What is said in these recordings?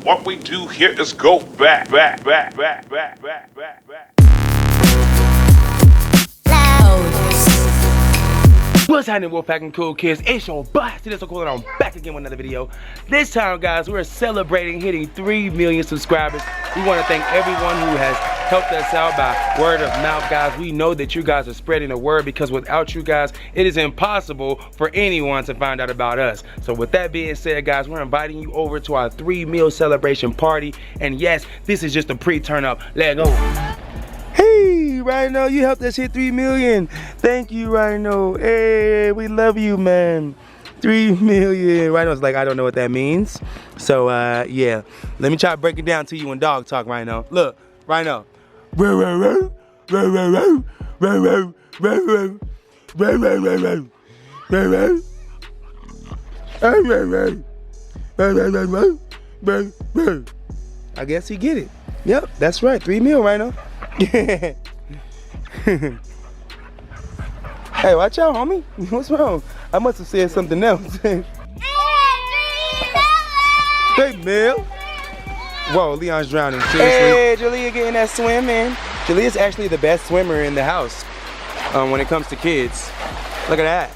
What we do here is go back. What's happening, Wolfpack and Cool Kids? It's your boy, CjSoCool, and I'm back again with another video. This time, guys, we're celebrating hitting 3 million subscribers. We want to thank everyone who has helped us out by word of mouth, guys. We know that you guys are spreading the word because without you guys, it is impossible for anyone to find out about us. So with that being said, guys, we're inviting you over to our 3 mil celebration party. And yes, this is just a pre-turn up. Let's go. Hey, Rhino, you helped us hit 3 million. Thank you, Rhino. Hey, we love you, man. 3 million. Rhino's like, I don't know what that means. So, yeah. Let me try to break it down to you in dog talk, Rhino. Look, Rhino. I guess he get it. Yep, that's right. 3 mil, Rhino. Hey, watch out, homie. What's wrong? I must have said something else. Hey, Mel. Whoa, Leon's drowning. Seriously. Hey, Jalea getting that swim in. Jalea's actually the best swimmer in the house when it comes to kids. Look at that.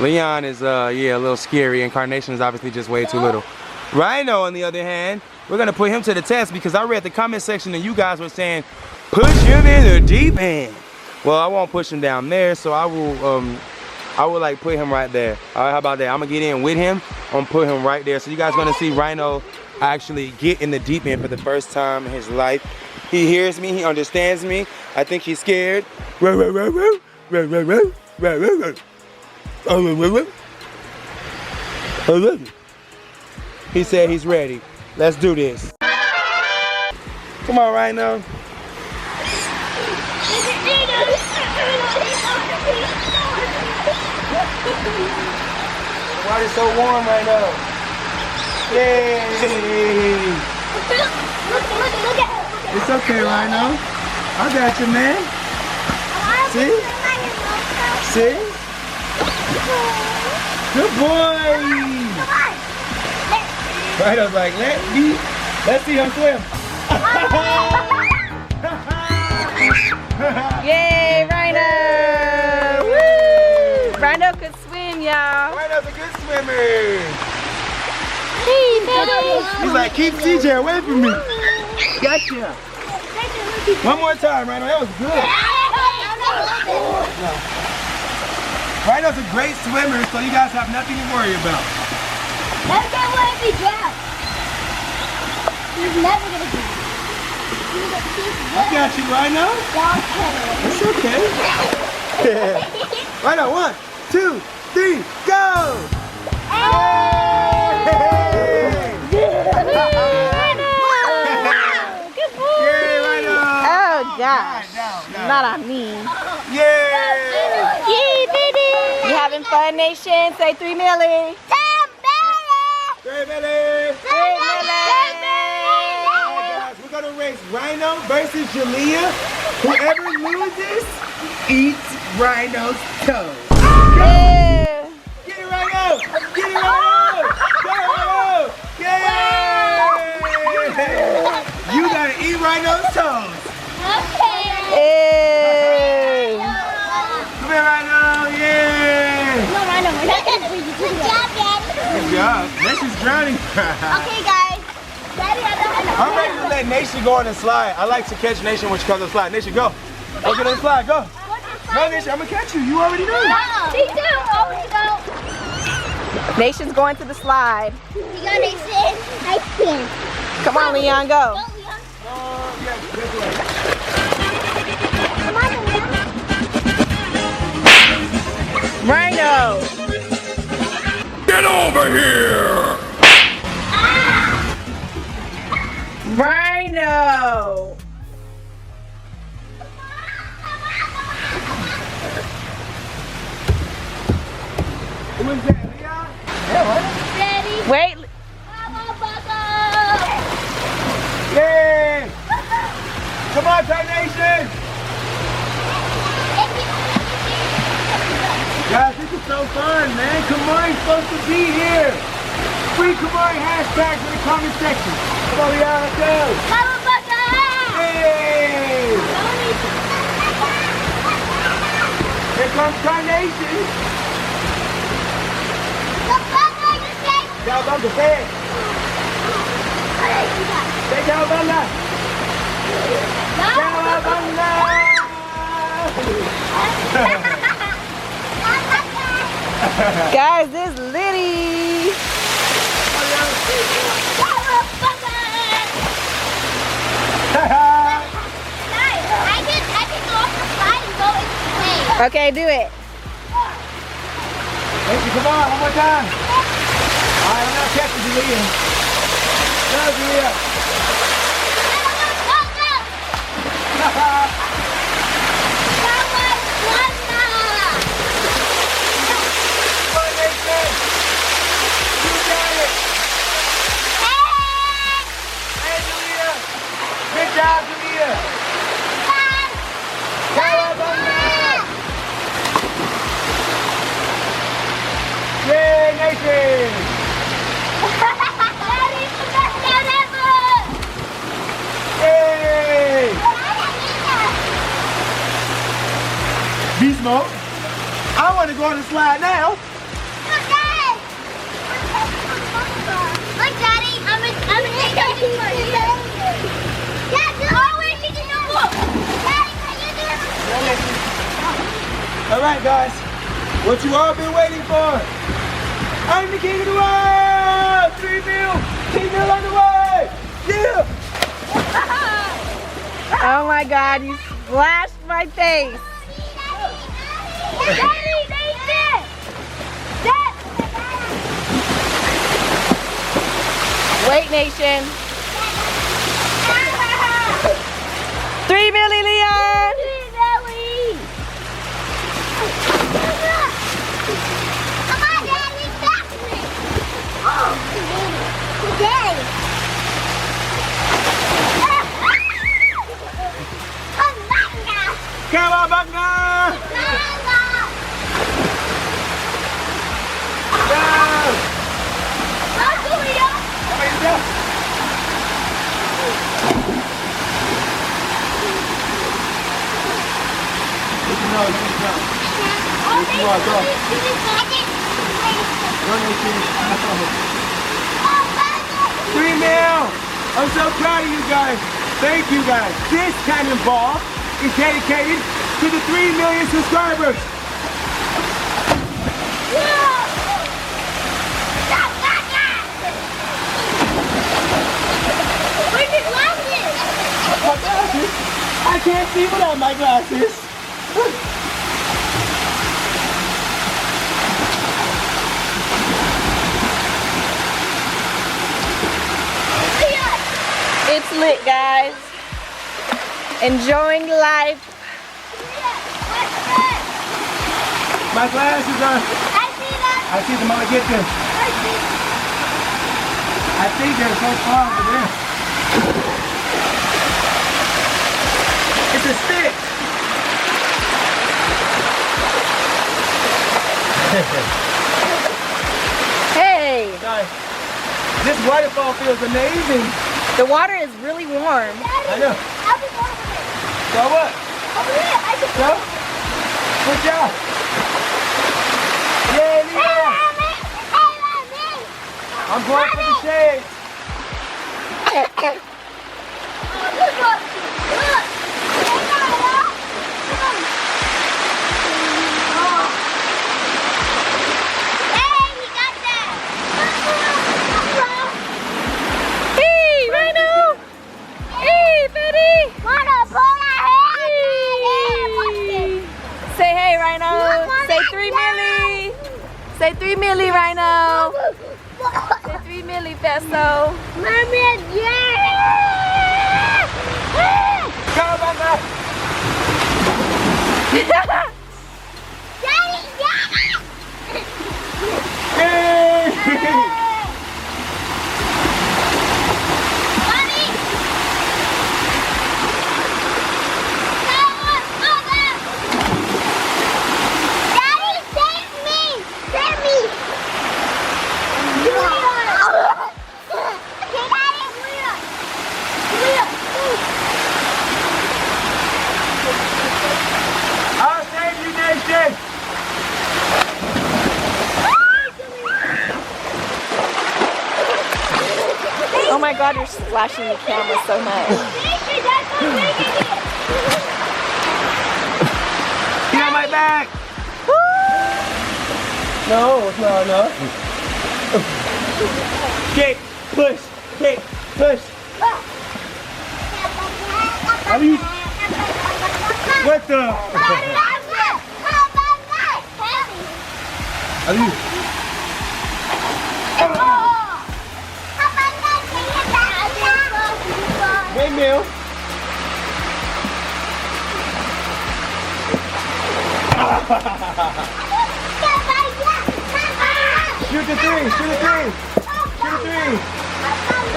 Leon is, yeah, a little scary. Incarnation is obviously just way too little. Rhino, on the other hand, we're gonna put him to the test because I read the comment section and you guys were saying, push him in the deep end. Well, I won't push him down there, so I will like put him right there. All right, how about that? I'm gonna get in with him. I'm gonna put him right there. So you guys gonna see Rhino actually get in the deep end for the first time in his life. He hears me, he understands me. I think he's scared. He said he's ready. Let's do this. Come on, Rhino. The water's so warm right now. Yay! It's okay, Rhino. I got you, man. See? See? Good boy! Rhino's like, let's see him swim. Yay, Rhino! Woo! Rhino could swim, y'all. Rhino's a good swimmer. Hey, baby. He's like, keep CJ away from me. Gotcha. One more time, Rhino. That was good. Rhino's a great swimmer, so you guys have nothing to worry about. Let's get away if he drowns. He's never gonna drown. I got you, Rhino. It's okay. Rhino, 1, 2, 3, go! Hey! Good boy. Yay, Rhino! Oh gosh, Down. not on me. Yay! Yay, baby! You having fun, nation? Say 3 milli. 3 million! 3 milli. Guys, we're gonna race Rhino versus Jalea. Whoever loses eats Rhino's toes. Yeah. Get it, Rhino! Get it, Rhino! Go, Rhino! Yay! You gotta eat Rhino's toes. Hey. Come here, Rhino! Yay! No, Rhino, we're not gonna bring you to the job, Daddy. Good job. Nation's drowning. Okay, guys. Daddy, I'm ready to let Nation go on the slide. I like to catch Nation when she comes on the slide. Nation, go. Go get on the slide. Go. Go, Nation. I'm gonna catch you. You already know. Me too. Oh, we go. Nation's going to the slide. You go, Nation. I can. Come on, Leon, go. Go, Leon. Yeah, this way. Come on, Leon. Rhino. Get over here! Rhino. Who is that, Leon? Yeah, what? Ready? Wait. Yay! Come on, Thai Nation! Guys, this is so fun, man. Come on, you're supposed to be here. free Pkwy hashtags in the comment section. Come on, Leon, let's go. Hey! Here comes Carnation. Cowabunga, say it. Say Cowabunga. Cowabunga. Guys, this Liddy. Okay, do it. Come on, one more time. All right, I'm not catching you, Leah. Go, Leah. Good job, Leah. Yay, Nathan! Hey! Beast-Mode. I want to go on the slide now. Look, Daddy, I'm gonna take something for you. Dad, do always need to know. Daddy, can you do it? All right, guys. What you all been waiting for? I'm the king of the world! 3 mil! 10 mil on the way! Yeah! Oh my God, you splashed my face. Daddy, Nathan! Dad! Wait, Nation. 3 milli, Leon. Come on, Daddy, back to me. Oh, Daddy. Cowabunga! Go! $3 mil! I'm so proud of you guys. Thank you guys. This cannonball is dedicated to the 3 million subscribers. Where's your glasses? My glasses? I can't see without my glasses. It's lit, guys. Enjoying life. My glasses are... I see them. I see them when I get them. I think they're so far over there. It's a stick. Hey, Sorry. This waterfall feels amazing. the water is really warm. I know. I'll be going over there. So what? Over here. I can So? Good job. Yay, Leah. I'm going for the shade. Hey, Rhino! Hey, Betty! Say hey, Rhino. Say 3 milli. Say 3 milli, Rhino. Say 3 milli, Festo. Cowabunga. Yay. Oh my God, you're splashing the camera so much. Get on my back. No, it's not enough. Kick, push, kick, push. Are you? What the? Are you? Windmill. Shoot the three, shoot the three, shoot the three.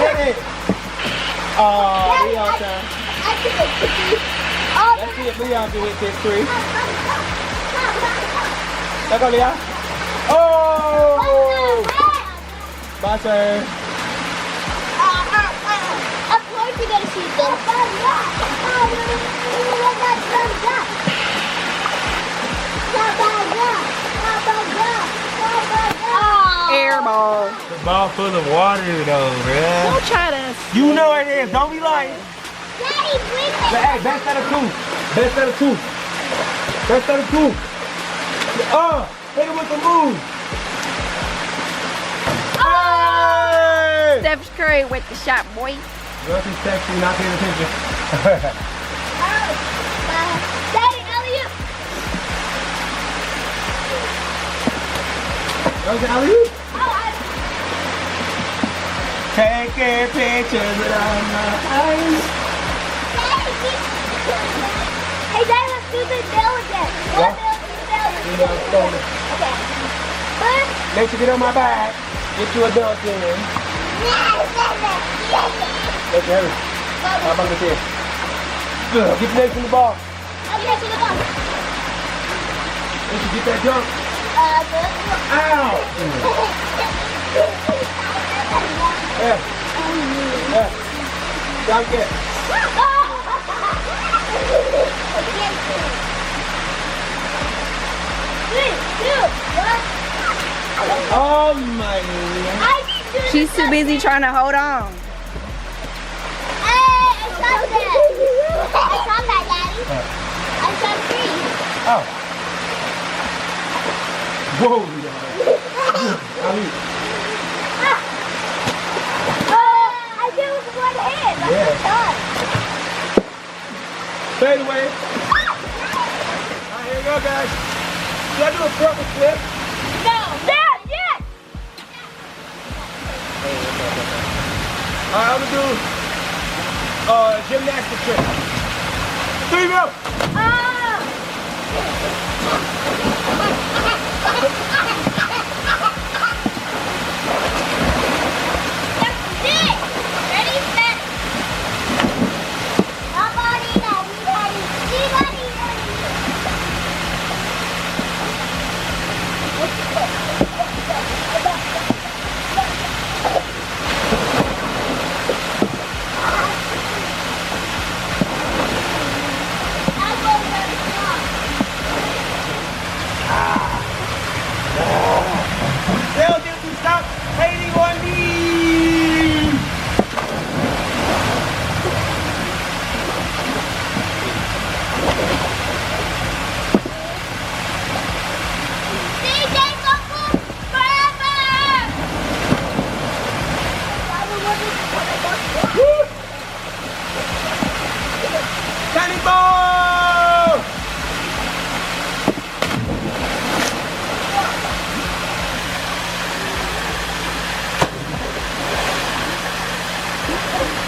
Hit it. Oh, Leon time. Let's see if Leon can hit this three. There go Leon. Oh! Bye, sir. Of course you're gonna shoot them. Air ball. The ball full of water though, man. Don't try to. You know it is. Don't be lying. Daddy, bring it. Hey, best out of two. Best out of two. Best out of two. Oh, hit him with the move. Hey! Steph Curry with the shot, boy. Girl, she's sexy, not paying attention. Daddy, alley-oop. That was the alley-oop? Oh, Taking pictures without my eyes. Hey, Daddy, let's do the bill again. What? Bill. Okay. Make sure you get on my back. Get you a dunk in. Let's hurry. How about this here? Good. Get your legs in the ball. Okay, to the ball. Make sure you get that dunk. Ow! Yeah. Yeah. Dunk it. Oh my God. She's too busy trying to hold on. Hey, I saw that, Daddy. I saw three. Oh. Whoa. I did it with one hand. That's Yeah. done. Fade away. Alright, here we go, guys. Should I do a front flip? No. Dad, yes. Alright, I'm gonna do gymnastics trick. 3 go! Ready, set. Nobody, Tell them to stop hating on me! CjSoCool forever! Cannonball!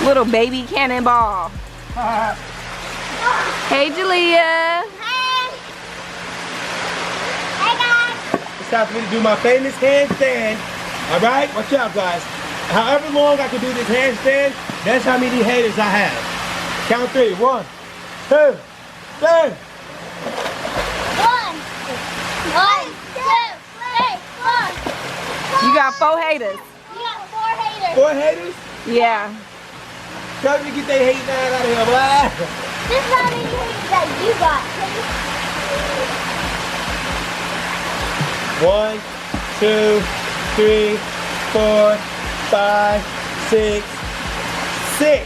Little baby cannonball. Hey, Jalea. Hey guys! It's time for me to do my famous handstand. Alright? Watch out, guys. However long I can do this handstand, that's how many haters I have. Count 3. 1, 2, 3. 1, 2, 3, 4. You got 4 haters. You got 4 haters. 4 haters? Yeah. Tell me to get their hate out of here, boy. This is how many haters that you got. 1, 2, 3, 4, 5, 6, 6.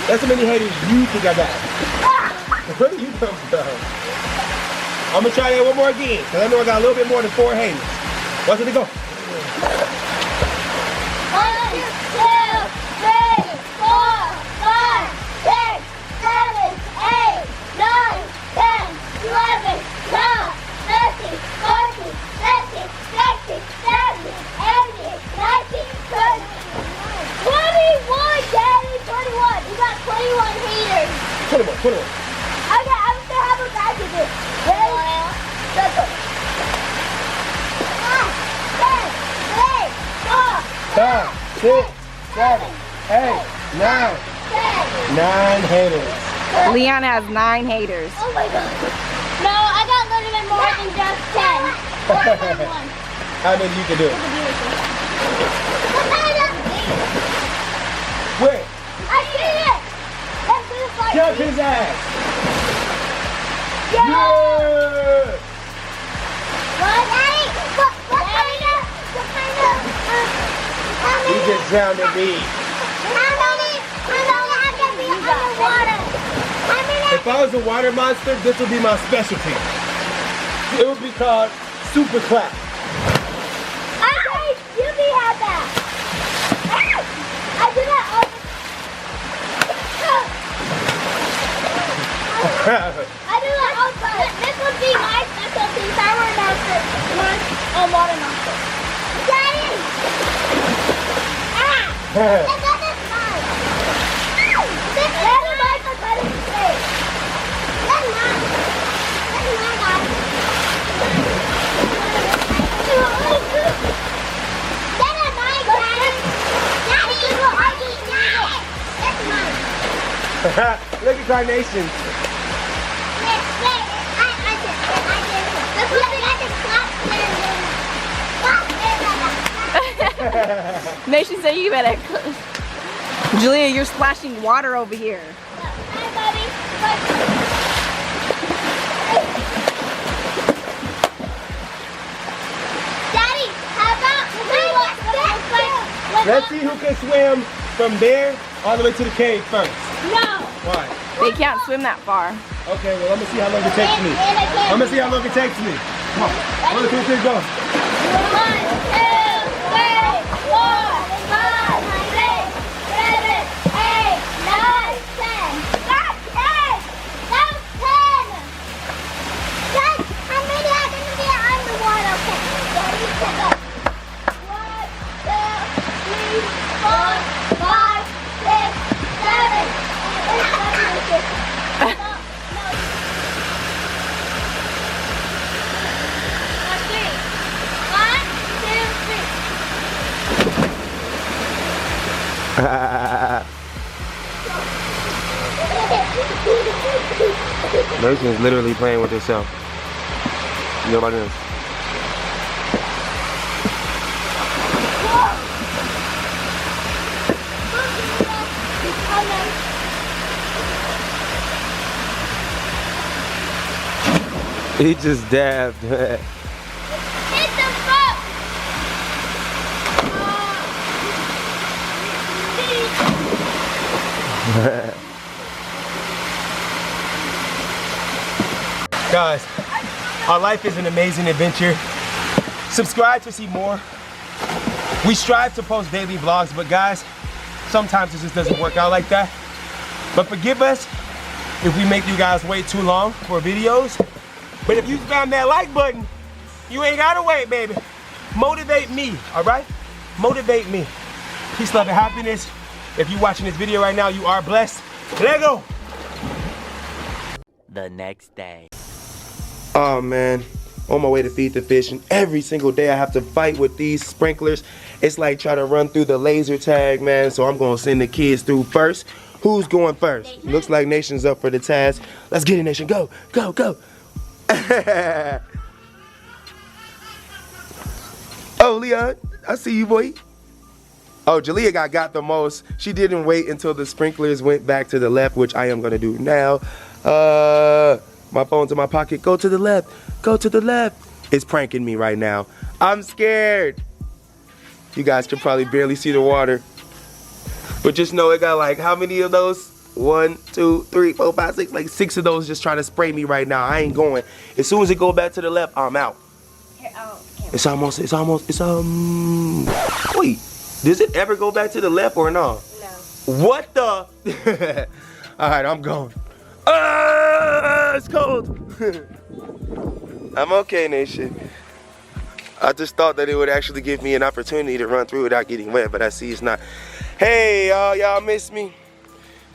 That's how many haters you think I got. Where do you come from? I'm gonna try that one more again, because I know I got a little bit more than 4 haters. Watch it go. 1, 2, 3, 4, 5, 6, 7, 8, 9, 10, 11, 12, 13, 14, 15, 16, 17, 18, 19, 20, 21, Daddy, 21. You got 21 haters. 21. Okay, I'm gonna have a back of this. Ready? Let's go. 5, 6, 7, 8, 9. 9 haters. Leon has 9 haters. Oh my god. No, I got a little bit more than just 10. How many you can do? Where? I see it. Let's do this like Jump his ass. Yeah. Yeah. What kind of, He just drowned in me. how many I can be underwater? How many? If I was a water monster, this would be my specialty. It would be called Super Clap. Okay, Yubi had that. I do that all the I do that all the time. This would be my specialty if I were a monster. A water monster. Daddy! That's not this time. This is my pathetic face. That's not. That's my guy. That is my guy. Daddy, you are eating it. That's mine. Look at Carnation. Nation said you better. Julia, you're splashing water over here. Hi, buddy. Daddy, how about Let's see who can swim from there all the way to the cave first. No. Why? They can't swim that far. Okay, well, I'm gonna see how long it takes me. I'm gonna see how long it takes me. Come on. 1, 2, 3, go. 1, 2, 3, 4, 5, 6, 7, 8, 9, 10. That's 10. That's 10. That's how many are going to be underwater? Okay. Daddy, pick up. 1, 2, 3, 4, 5, 6, 7, 8, 9, 10. No. Mason's literally playing with herself. You know about this? He just dabbed. Hit the boat! Guys, our life is an amazing adventure. Subscribe to see more. We strive to post daily vlogs, but guys, sometimes it just doesn't work out like that. But forgive us if we make you guys wait too long for videos. But if you spam that like button, you ain't gotta wait, baby. Motivate me, all right? Motivate me. Peace, love, and happiness. If you're watching this video right now, you are blessed. Let go. The next day. Oh man, on my way to feed the fish, and every single day I have to fight with these sprinklers. It's like trying to run through the laser tag, man, so I'm gonna send the kids through first. Who's going first? Looks like Nation's up for the task. Let's get it, Nation, go, go, go. Oh, Leon, I see you, boy. Oh, Jalea got the most. She didn't wait until the sprinklers went back to the left, which I am gonna do now. My phone's in my pocket. Go to the left. Go to the left. It's pranking me right now. I'm scared. You guys can probably barely see the water. But But just know it got like how many of those? 1, 2, 3, 4, 5, 6, like 6 of those just trying to spray me right now. I ain't going. As soon as it go back to the left, I'm out. Here, It's almost, wait, does it ever go back to the left or no? No. What the? All right, I'm going. Ah, it's cold. I'm okay, Nation. I just thought that it would actually give me an opportunity to run through without getting wet, but I see it's not. Hey, y'all miss me?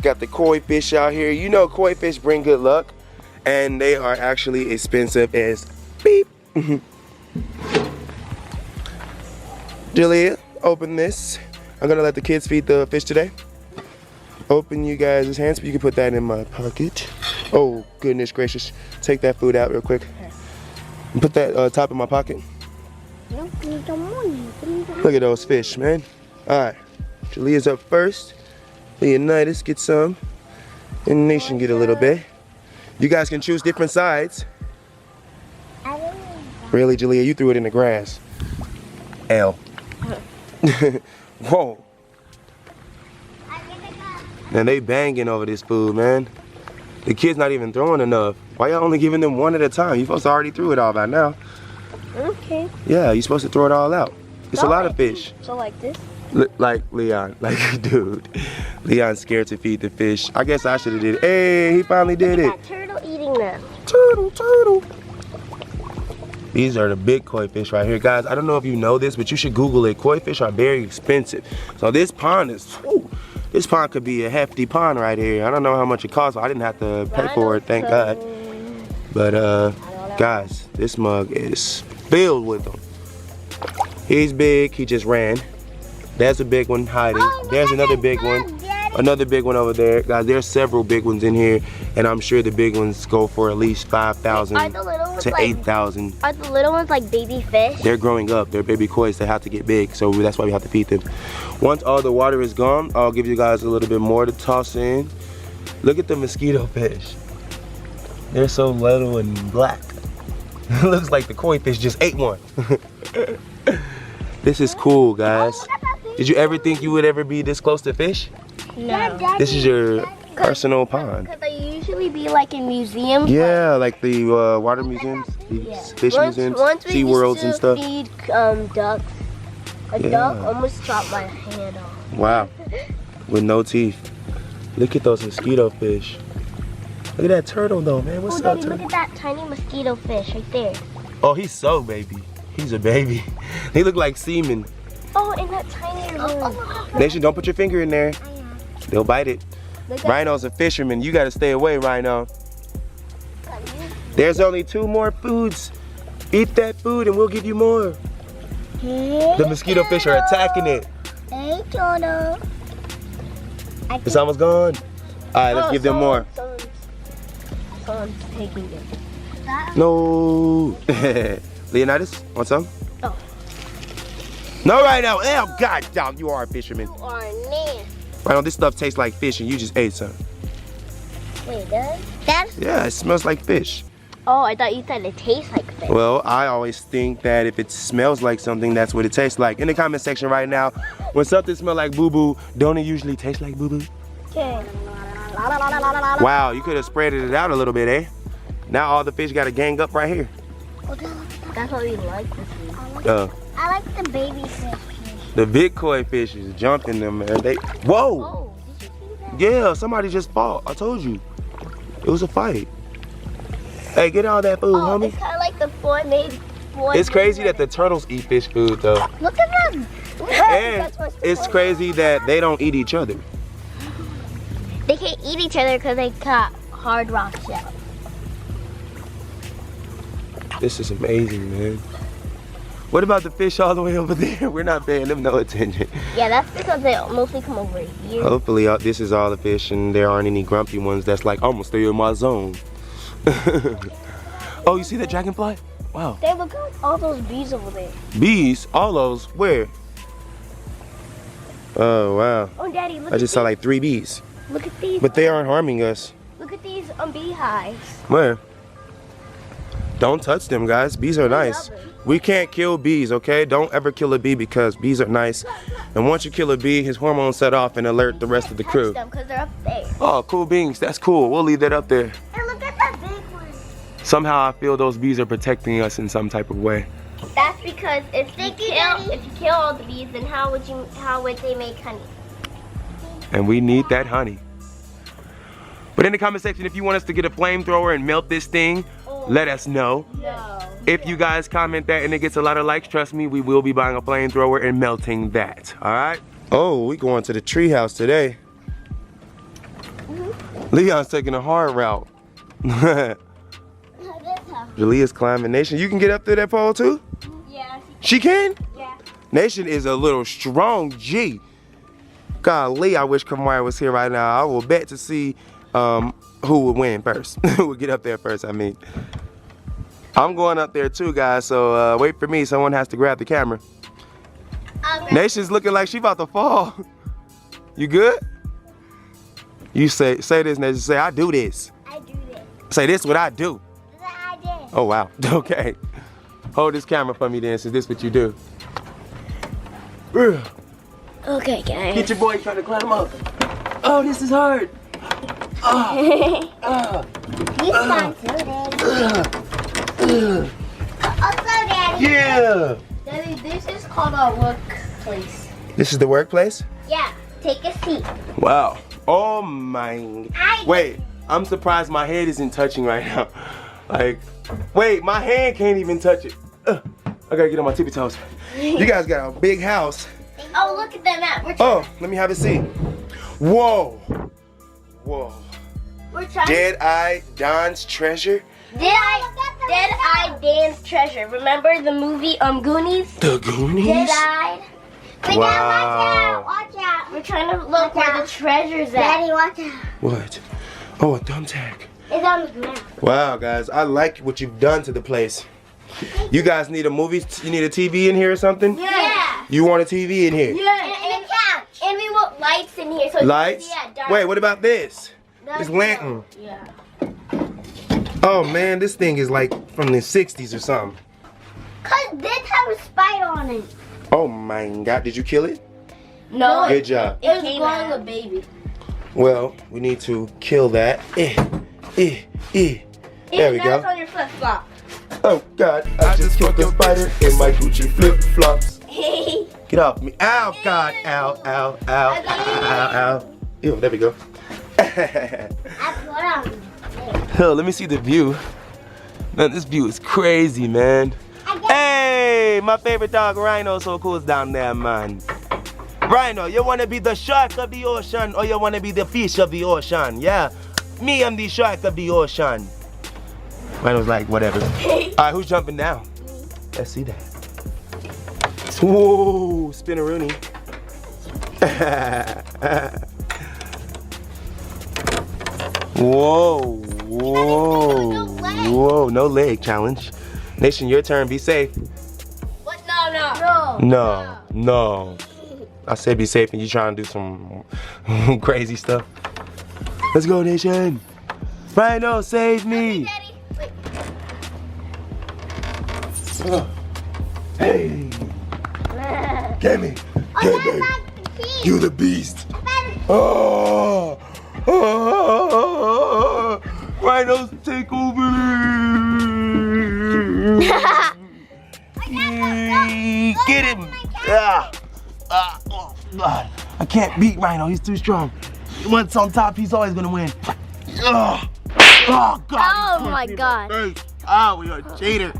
Got the koi fish out here. You know koi fish bring good luck, and they are actually expensive as beep. Julia, open this. I'm gonna let the kids feed the fish today. Open you guys' hands, but you can put that in my pocket. Oh, goodness gracious. Take that food out real quick. And put that top in my pocket. Look at those fish, man. All right, Julia's up first. Leonidas get some, and Nation get a little bit. You guys can choose different sides. Really, Julia, you threw it in the grass. L. Whoa. Man, they banging over this food, man. The kid's not even throwing enough. Why y'all only giving them one at a time? You supposed to already threw it all by now. Okay. Yeah, you're supposed to throw it all out. It's a lot of fish. So like this? Like Leon, like dude. Leon's scared to feed the fish. I guess I should have did it. Hey, he finally did it. That turtle eating them. Turtle. These are the big koi fish right here. Guys, I don't know if you know this, but you should Google it. Koi fish are very expensive. So this pond is, this pond could be a hefty pond right here. I don't know how much it costs, but I didn't have to pay for it, thank God. But guys, this mug is filled with them. He's big, he just ran. There's a big one hiding. There's another big one. Another big one over there. Guys, there's several big ones in here, and I'm sure the big ones go for at least 5,000 to 8,000. Are the little ones like baby fish? They're growing up. They're baby kois. They have to get big, so that's why we have to feed them. Once all the water is gone, I'll give you guys a little bit more to toss in. Look at the mosquito fish. They're so little and black. It looks like the koi fish just ate one. This is cool, guys. Did you ever think you would ever be this close to fish? No. This is your personal pond. Could they usually be like in museums? Yeah, like the water museums, these fish museums, sea worlds and stuff. Feed ducks. A duck almost chopped my hand off. Wow, with no teeth. Look at those mosquito fish. Look at that turtle though, man. What's up, Daddy, turtle? look at that tiny mosquito fish right there. Oh, he's so baby. He's a baby. He look like semen. Oh, and that tiny room. Nation, don't put your finger in there. They'll bite it. Rhino's a fisherman. You gotta stay away, Rhino. There's only 2 more foods. Eat that food and we'll give you more. The mosquito fish are attacking it. Hey, turtle. It's almost gone. All right, let's give them more. Someone's taking it. No. Leonidas, want some? Oh. No, Rhino. Oh, God, damn, you are a fisherman. You are nasty. Rhino, this stuff tastes like fish and you just ate some. Wait, does? Yeah, it smells like fish. Oh, I thought you said it tastes like fish. Well, I always think that if it smells like something, that's what it tastes like. In the comment section right now, when something smells like boo-boo, don't it usually taste like boo-boo? Okay. Wow, you could have spread it out a little bit, eh? Now all the fish got to gang up right here. That's what we like to see. I like the baby fish. The big koi fish is jumping them, man. Whoa! Oh, did you see that? Yeah, somebody just fought. I told you. It was a fight. Hey, get all that food, homie. It's kind of like the It's crazy that the turtles eat fish food, though. Look at them. And it's crazy that they don't eat each other. They can't eat each other because they got hard rock shells. This is amazing, man. What about the fish all the way over there? We're not paying them no attention. Yeah, that's because they mostly come over here. Hopefully this is all the fish and there aren't any grumpy ones that's like, almost stay in my zone. Oh, you see that dragonfly? Wow. They look at all those bees over there. Bees? All those? Where? Oh, wow. Oh, Daddy, look I just saw like 3 bees. Look at these. But they aren't harming us. Look at these beehives. Where? Don't touch them, guys. Bees are nice. We can't kill bees, okay? Don't ever kill a bee because bees are nice. And once you kill a bee, his hormones set off and alert the rest of the crew. Touch them because they're up there. Oh, cool beans. That's cool. We'll leave that up there. And look at that big one. Somehow I feel those bees are protecting us in some type of way. That's because if you kill all the bees, then how would they make honey? And we need that honey. But in the comment section, if you want us to get a flamethrower and melt this thing, let us know. No. If you guys comment that and it gets a lot of likes, trust me, we will be buying a flamethrower and melting that. All right? Oh, we going to the treehouse today. Leon's taking a hard route. Jalea's climbing. Nation, you can get up through that pole too? Yeah. She can? Yeah. Nation is a little strong G. Golly, I wish Kamari was here right now. I will bet to see who would win first. Who would get up there first, I mean. I'm going up there too, guys, so wait for me. Someone has to grab the camera. Nation's looking like she about to fall. You good? You say this, Nation. Say, I do this. I do this. Say, this what I do. I did. Oh, wow. Okay. Hold this camera for me then, since this what you do. Okay, guys. Get your boy trying to climb up. Oh, this is hard. He's fine too, Daddy. Also, Daddy. Yeah. Daddy, this is called a workplace. This is the workplace? Yeah. Take a seat. Wow. Oh my. Wait, I'm surprised my head isn't touching right now. Like, wait, my hand can't even touch it. I gotta get on my tippy toes. You guys got a big house. Oh, look at the map. Oh, let me have a seat. Whoa. Whoa. We're trying. Dead-Eye Don's treasure? Dead-Eye Dan's treasure. Remember the movie Goonies? The Goonies? Dead-Eyed. Wow. Watch out. We're trying to look where the treasure's at. Daddy, watch out. What? Oh, a thumbtack. It's on the map. Wow, guys, I like what you've done to the place. You guys need a movie? You need a TV in here or something? Yeah. You want a TV in here? Yeah. And a couch. And we want lights in here. So Lights? Yeah, dark. Wait, what about this? This lantern. Yeah. Oh man, this thing is like from the 60s or something. Cause this has a spider on it. Oh my God, did you kill it? No. Good job. It was growing a baby. Well, we need to kill that. There we go. That's on your flip flop. Oh God, I just killed the spider in my Gucci flip flops. Get off me. Ow, God. Ow, ow, ow, ow, ow. Ew, there we go. Oh, let me see the view. Man, this view is crazy, man. Hey, my favorite dog, Rhino, so cool is down there, man. Rhino, you want to be the shark of the ocean or you want to be the fish of the ocean? Yeah, me, I'm the shark of the ocean. Rhino's like, whatever. All right, who's jumping down? Let's see that. Whoa, spin-a-rooney. Whoa, whoa, whoa, no leg challenge. Nation, your turn, be safe. What? No. No. I said be safe and you trying to do some crazy stuff. Let's go, Nation. Rhino, save me. Hey. Get me. Get me. You the beast. Oh. Rhinos take over. Get him. Oh God. I can't beat Rhino. He's too strong. Once on top, he's always gonna win. Oh God. Oh my God. Oh, you're a cheater.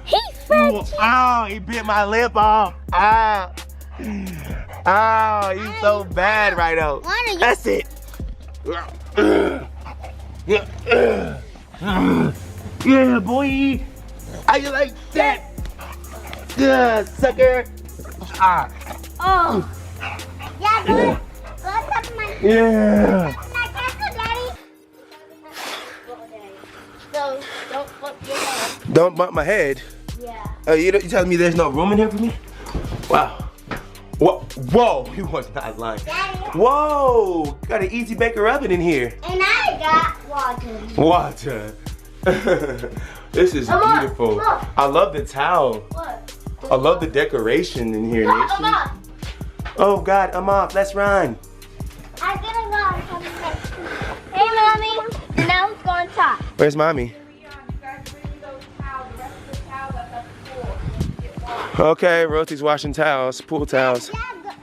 He's French. Oh, he bit my lip off. Oh, he's so bad, Rhino. That's it. Yeah, boy. How you like that? Yeah, sucker. Oh. Yeah, go touch my. Yeah. So don't flip your head. Don't bump my head. Yeah. Oh, you telling me there's no room in here for me? Wow. Whoa, he was not lying. Daddy. Whoa, got an Easy Baker oven in here. And I got water. Water. This is beautiful. I love the towel. What? I love the decoration in here, Nation. Oh God, I'm off. Let's run. I'm gonna go. Hey, Mommy. Now let's go on top. Where's Mommy? Okay, Rosie's washing towels, pool towels. Yeah,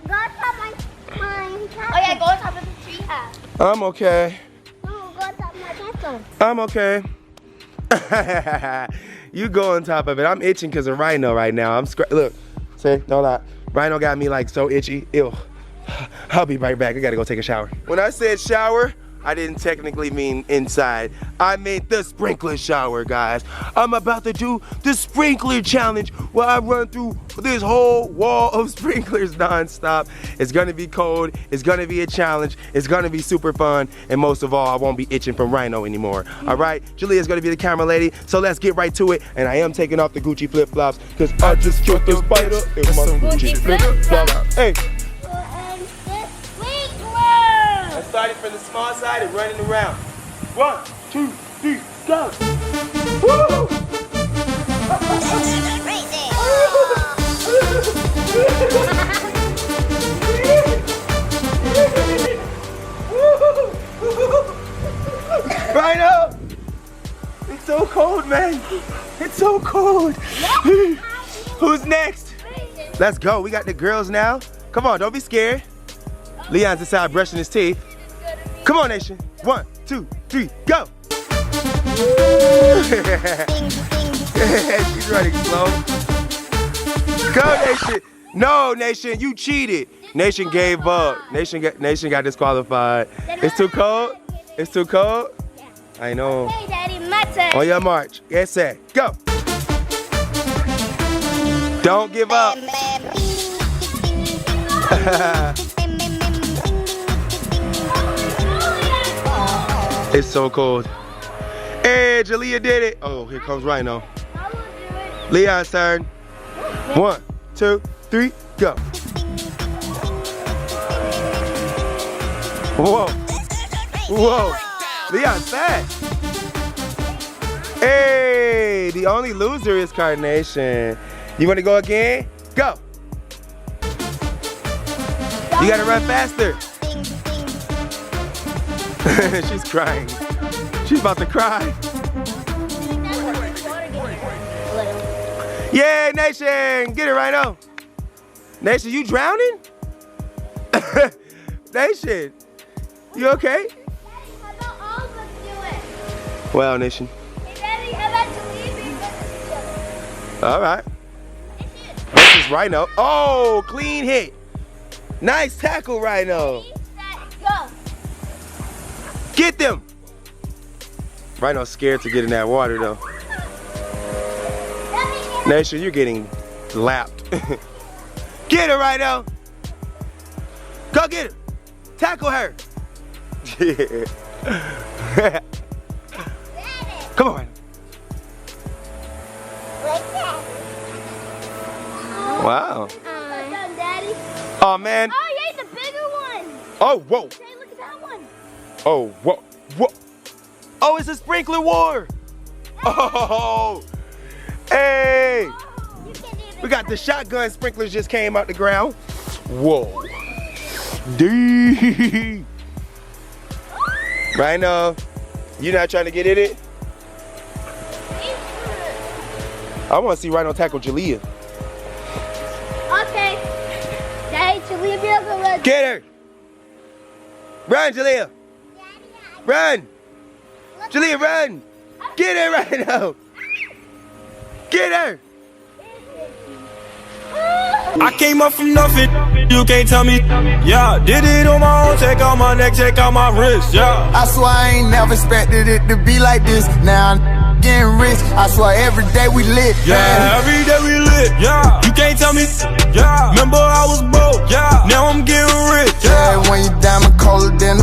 go on top of my castle. Oh yeah, go on top of the tree house. I'm okay. No, go on top of my castle. I'm okay. You go on top of it. I'm itching because of Rhino right now. Look, say, no lie. Rhino got me like so itchy. Ew. I'll be right back. I gotta go take a shower. When I said shower, I didn't technically mean inside. I meant the sprinkler shower, guys. I'm about to do the sprinkler challenge where I run through this whole wall of sprinklers nonstop. It's gonna be cold, it's gonna be a challenge, it's gonna be super fun, and most of all, I won't be itching from Rhino anymore. All right, Jalea's gonna be the camera lady, so let's get right to it. And I am taking off the Gucci flip-flops, because I just killed the spider in my Gucci flip-flops. Hey. I started from the small side and running around. 1, 2, 3, go! Woo! Rhino! It's so cold, man. It's so cold. Who's next? Let's go. We got the girls now. Come on, don't be scared. Leon's inside brushing his teeth. Come on, Nation. 1, 2, 3, go. She's running slow. Go, Nation. No, Nation, you cheated. Nation gave up. Nation got disqualified. It's too cold? It's too cold? I know. Hey, Daddy, my turn. On your march. Get set. Go. Don't give up. It's so cold. Hey, Jalea did it. Oh, here comes Rhino. Leon's turn. 1, 2, 3, go. Whoa. Whoa. Leon's fast. Hey, the only loser is Carnation. You want to go again? Go. You gotta run faster. She's crying. She's about to cry. Yeah, Nation, get it, Rhino. Nation, you drowning? Nation, you okay? Daddy, how about all of us do it? Well, Nation. Hey, Daddy, how about you leave me with All right. This is Rhino. Oh, clean hit. Nice tackle, Rhino. Go. Get them. Rhino's scared to get in that water, though. Nation, you're getting lapped. Get her, Rhino. Go get her. Tackle her. Come on, Rhino. Wow. Daddy. Oh, man. Oh, yeah, the bigger one. Oh, whoa. Hey, look at that one. Oh, whoa. Whoa. Oh, it's a sprinkler war. Oh. Hey. We got the shotgun sprinklers just came out the ground. Whoa. D. Rhino, you not trying to get in it? I want to see Rhino tackle Jalea. Okay. Daddy, Jalea, be able to Get her. Run, Jalea. Run. Jalea, run. Get her, Rhino. Get her. I came up from nothing, you can't tell me. Yeah, did it on my own, check out my neck, check out my wrist, yeah. I swear I ain't never expected it to be like this. Now I'm getting rich, I swear every day we lit. Yeah, every day we lit, yeah. You can't tell me, yeah. Remember I was broke, yeah. Now I'm getting rich, yeah. Yeah, when you diamond colder than